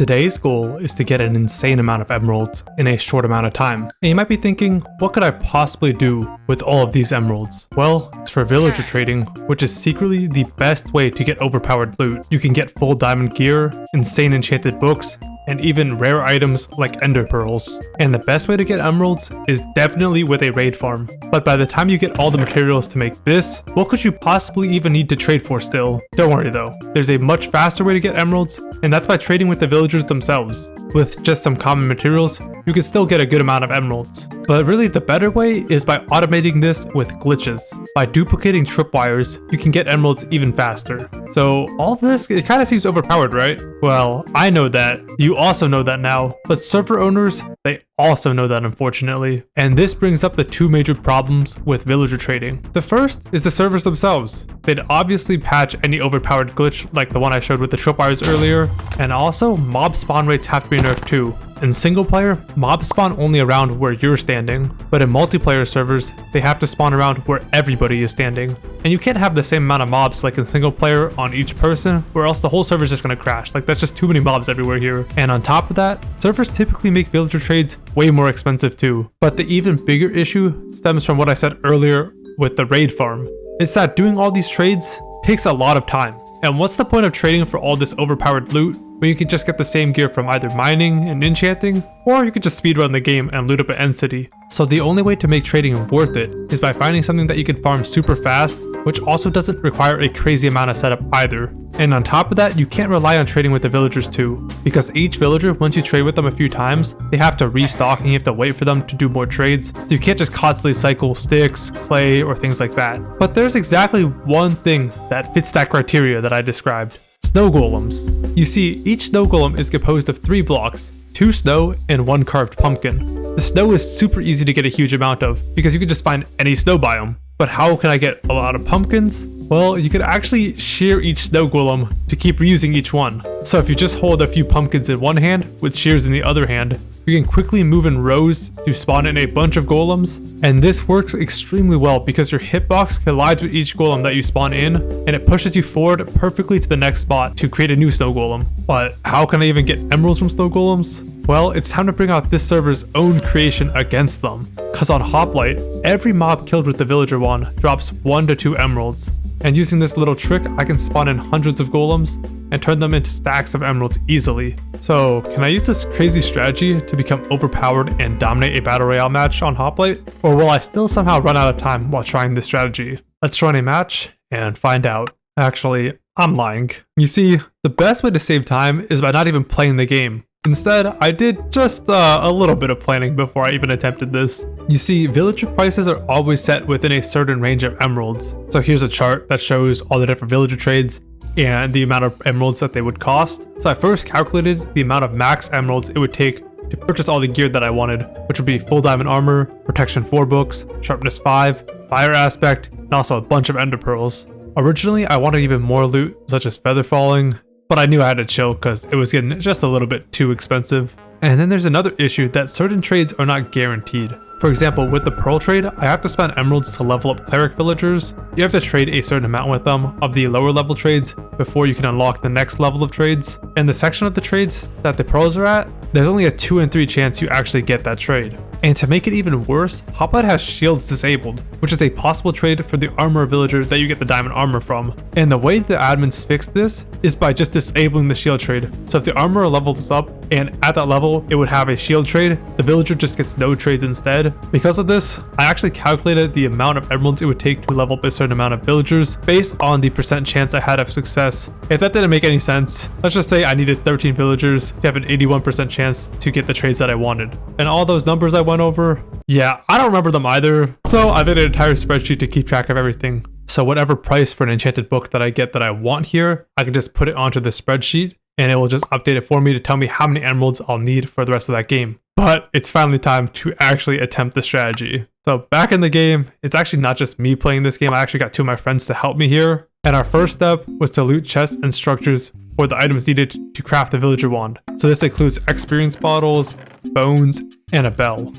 Today's goal is to get an insane amount of emeralds in a short amount of time. And you might be thinking, what could I possibly do with all of these emeralds? Well, it's for villager trading, which is secretly the best way to get overpowered loot. You can get full diamond gear, insane enchanted books, and even rare items like ender pearls. And the best way to get emeralds is definitely with a raid farm. But by the time you get all the materials to make this, what could you possibly even need to trade for still? Don't worry though, there's a much faster way to get emeralds, and that's by trading with the villagers themselves. With just some common materials, you can still get a good amount of emeralds. But really the better way is by automating this with glitches. By duplicating tripwires, you can get emeralds even faster. So all of this, it kind of seems overpowered, right? Well, I know that. You also know that now. But server owners, they also know that, unfortunately. And this brings up the two major problems with villager trading. The first is the servers themselves. They'd obviously patch any overpowered glitch like the one I showed with the tripwires earlier. And also, mob spawn rates have to be nerfed too. In single player, mobs spawn only around where you're standing, but in multiplayer servers, they have to spawn around where everybody is standing. And you can't have the same amount of mobs like in single player on each person, or else the whole server is just gonna crash. Like, that's just too many mobs everywhere here. And on top of that, servers typically make villager trades way more expensive too. But the even bigger issue stems from what I said earlier with the raid farm. It's that doing all these trades takes a lot of time. And what's the point of trading for all this overpowered loot when you can just get the same gear from either mining and enchanting, or you could just speedrun the game and loot up an end city? So the only way to make trading worth it is by finding something that you can farm super fast, which also doesn't require a crazy amount of setup either. And on top of that, you can't rely on trading with the villagers too, because each villager, once you trade with them a few times, they have to restock and you have to wait for them to do more trades. So you can't just constantly cycle sticks, clay, or things like that. But there's exactly one thing that fits that criteria that I described. Snow golems. You see, each snow golem is composed of 3 blocks, 2 snow and 1 carved pumpkin. The snow is super easy to get a huge amount of because you can just find any snow biome. But how can I get a lot of pumpkins? Well, you could actually shear each snow golem to keep reusing each one. So if you just hold a few pumpkins in one hand with shears in the other hand, you can quickly move in rows to spawn in a bunch of golems. And this works extremely well because your hitbox collides with each golem that you spawn in, and it pushes you forward perfectly to the next spot to create a new snow golem. But how can I even get emeralds from snow golems? Well, it's time to bring out this server's own creation against them. Cause on Hoplite, every mob killed with the villager wand drops 1 to 2 emeralds. And using this little trick, I can spawn in hundreds of golems and turn them into stacks of emeralds easily. So, can I use this crazy strategy to become overpowered and dominate a battle royale match on Hoplite? Or will I still somehow run out of time while trying this strategy? Let's run a match and find out. Actually, I'm lying. You see, the best way to save time is by not even playing the game. Instead, I did just a little bit of planning before I even attempted this. You see, villager prices are always set within a certain range of emeralds. So here's a chart that shows all the different villager trades and the amount of emeralds that they would cost. So I first calculated the amount of max emeralds it would take to purchase all the gear that I wanted, which would be full diamond armor, protection 4 books, sharpness 5, fire aspect, and also a bunch of ender pearls. Originally, I wanted even more loot, such as feather falling, but I knew I had to chill because it was getting just a little bit too expensive. And then there's another issue that certain trades are not guaranteed. For example, with the pearl trade, I have to spend emeralds to level up cleric villagers. You have to trade a certain amount with them of the lower level trades before you can unlock the next level of trades. And the section of the trades that the pearls are at, there's only a 2 in 3 chance you actually get that trade. And to make it even worse, Hoplite has shields disabled, which is a possible trade for the armor villager that you get the diamond armor from. And the way the admins fix this is by just disabling the shield trade. So if the armor levels up and at that level it would have a shield trade, the villager just gets no trades instead. Because of this, I actually calculated the amount of emeralds it would take to level up a certain amount of villagers based on the percent chance I had of success. If that didn't make any sense, let's just say I needed 13 villagers to have an 81% chance to get the trades that I wanted. And all those numbers I went over, yeah, I don't remember them either. So I made an entire spreadsheet to keep track of everything. So whatever price for an enchanted book that I get that I want here, I can just put it onto the spreadsheet and it will just update it for me to tell me how many emeralds I'll need for the rest of that game. But it's finally time to actually attempt the strategy. So back in the game, it's actually not just me playing this game. I actually got 2 of my friends to help me here. And our first step was to loot chests and structures for the items needed to craft the villager wand. So this includes experience bottles, bones, and a bell.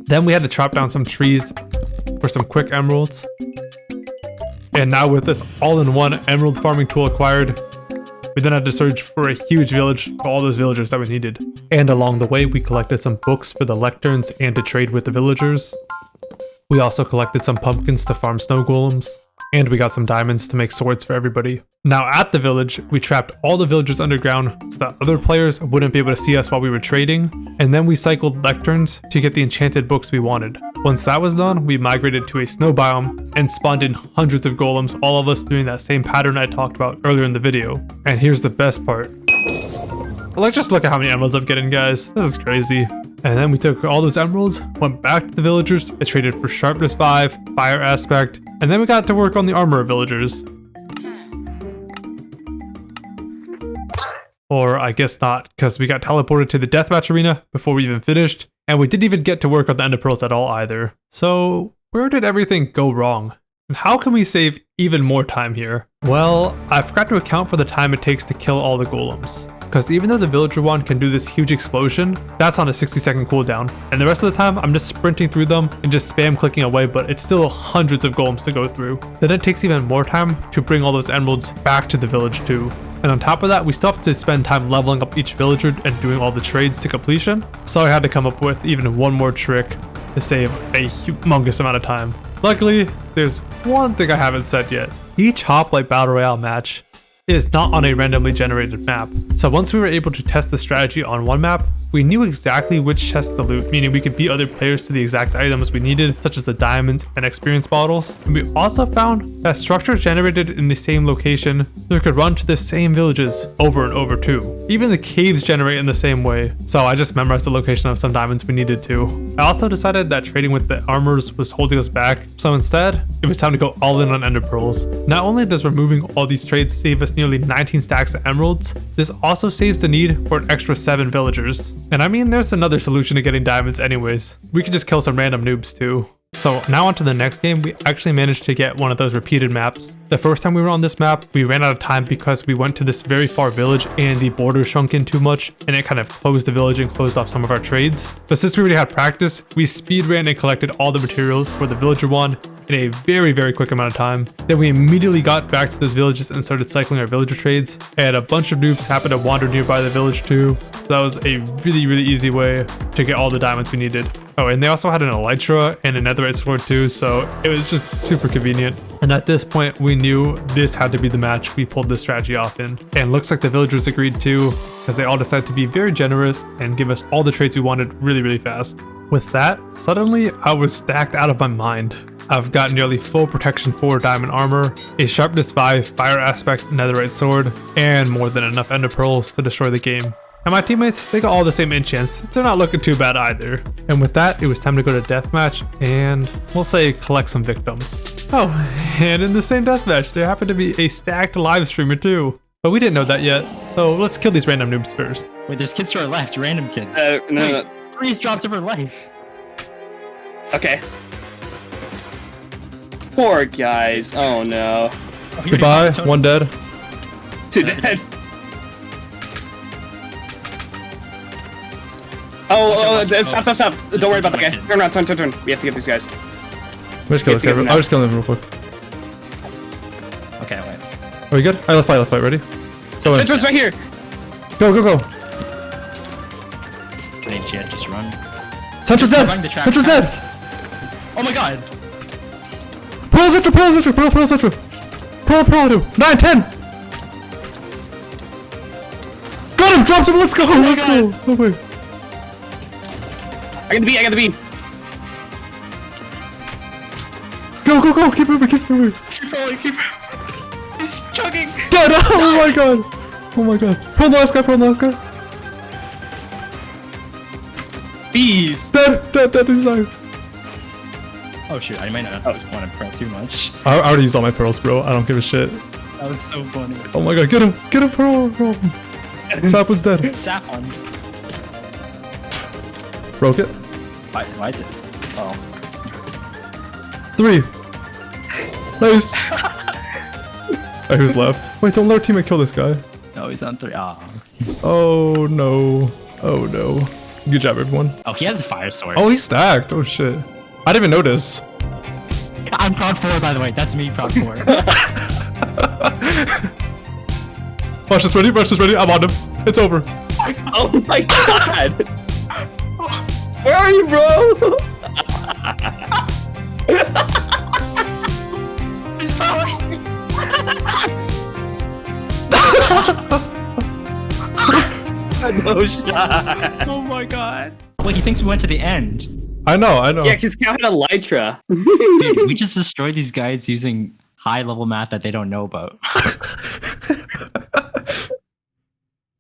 Then we had to chop down some trees for some quick emeralds. And now with this all-in-one emerald farming tool acquired, We then had to search for a huge village for all those villagers that we needed. And along the way, we collected some books for the lecterns and to trade with the villagers. We also collected some pumpkins to farm snow golems. And we got some diamonds to make swords for everybody. Now at the village, we trapped all the villagers underground so that other players wouldn't be able to see us while we were trading. And then we cycled lecterns to get the enchanted books we wanted. Once that was done, we migrated to a snow biome and spawned in hundreds of golems, all of us doing that same pattern I talked about earlier in the video. And here's the best part. Like, just look at how many emeralds I'm getting, guys. This is crazy. And then we took all those emeralds, went back to the villagers, and traded for sharpness 5, fire aspect, and then we got to work on the armor of villagers. Or I guess not, because we got teleported to the deathmatch arena before we even finished, and we didn't even get to work on the ender pearls at all either. So where did everything go wrong? And how can we save even more time here? Well, I forgot to account for the time it takes to kill all the golems. Because even though the villager one can do this huge explosion, that's on a 60-second cooldown. And the rest of the time, I'm just sprinting through them and just spam clicking away, but it's still hundreds of golems to go through. Then it takes even more time to bring all those emeralds back to the village too. And on top of that, we still have to spend time leveling up each villager and doing all the trades to completion. So I had to come up with even one more trick to save a humongous amount of time. Luckily, there's one thing I haven't said yet. Each Hoplite Battle Royale match is not on a randomly generated map. So once we were able to test the strategy on one map, we knew exactly which chest to loot, meaning we could beat other players to the exact items we needed, such as the diamonds and experience bottles. And we also found that structures generated in the same location, so we could run to the same villages over and over too. Even the caves generate in the same way, so I just memorized the location of some diamonds we needed to. I also decided that trading with the armors was holding us back, so instead, it was time to go all in on ender pearls. Not only does removing all these trades save us nearly 19 stacks of emeralds, this also saves the need for an extra 7 villagers. And I mean, there's another solution to getting diamonds anyways. We could just kill some random noobs too. So now on to the next game, we actually managed to get one of those repeated maps. The first time we were on this map, we ran out of time because we went to this very far village and the border shrunk in too much and it kind of closed the village and closed off some of our trades. But since we already had practice, we speed ran and collected all the materials for the villager one in a very quick amount of time. Then we immediately got back to those villages and started cycling our villager trades, and a bunch of noobs happened to wander nearby the village too. So that was a really easy way to get all the diamonds we needed. Oh, and they also had an elytra and a netherite sword too, so it was just super convenient. And at this point, we knew this had to be the match we pulled this strategy off in. And looks like the villagers agreed too, because they all decided to be very generous and give us all the trades we wanted really fast. With that, suddenly I was stacked out of my mind. I've got nearly full protection 4 diamond armor, a sharpness 5 fire aspect netherite sword, and more than enough ender pearls to destroy the game. And my teammates, they got all the same enchants. They're not looking too bad either. And with that, it was time to go to deathmatch and, we'll say, collect some victims. Oh, and in the same deathmatch, there happened to be a stacked live streamer too. But we didn't know that yet, so let's kill these random noobs first. Wait, there's kids to our left, random kids. No. Freeze drops of her life. Okay. Poor guys. Oh no. Oh, Goodbye, one dead. 2 dead. Stop. Don't worry about that guy. Turn around, turn. We have to get these guys. I'll just kill him real quick. Okay, wait. Are we good? Alright, let's fight, ready? Central's right here. Go. Hey, Chad, just run. Central's dead! Central's dead! Oh my god! Pearl Central! Pearl, 9, 10! Got him! Dropped him! Let's go! Oh wait. I got the beam. Go! Keep moving! Keep rolling, He's chugging! Dead! Oh my god! Pull the last guy! Bees! Dead, he's alive. Oh shoot, I might not have wanted to pearl too much. I already used all my pearls, bro. I don't give a shit. That was so funny. Oh my god, get him, Pearl! Sap was dead. Sap on. Broke it. Why is it? Oh. 3. Nice. Alright, who's left? Wait, don't let our teammate kill this guy. No, he's on 3. Oh no. Good job, everyone. Oh, he has a fire sword. Oh, he's stacked. Oh shit. I didn't even notice. I'm proud 4, by the way. That's me, proud 4. Rush is ready, Rush is ready. I'm on him. It's over. Oh my god! Where are you, bro? No shot. Oh my god. Wait, he thinks we went to the end. I know. Yeah, because Cal had Elytra. Dude, we just destroyed these guys using high level math that they don't know about.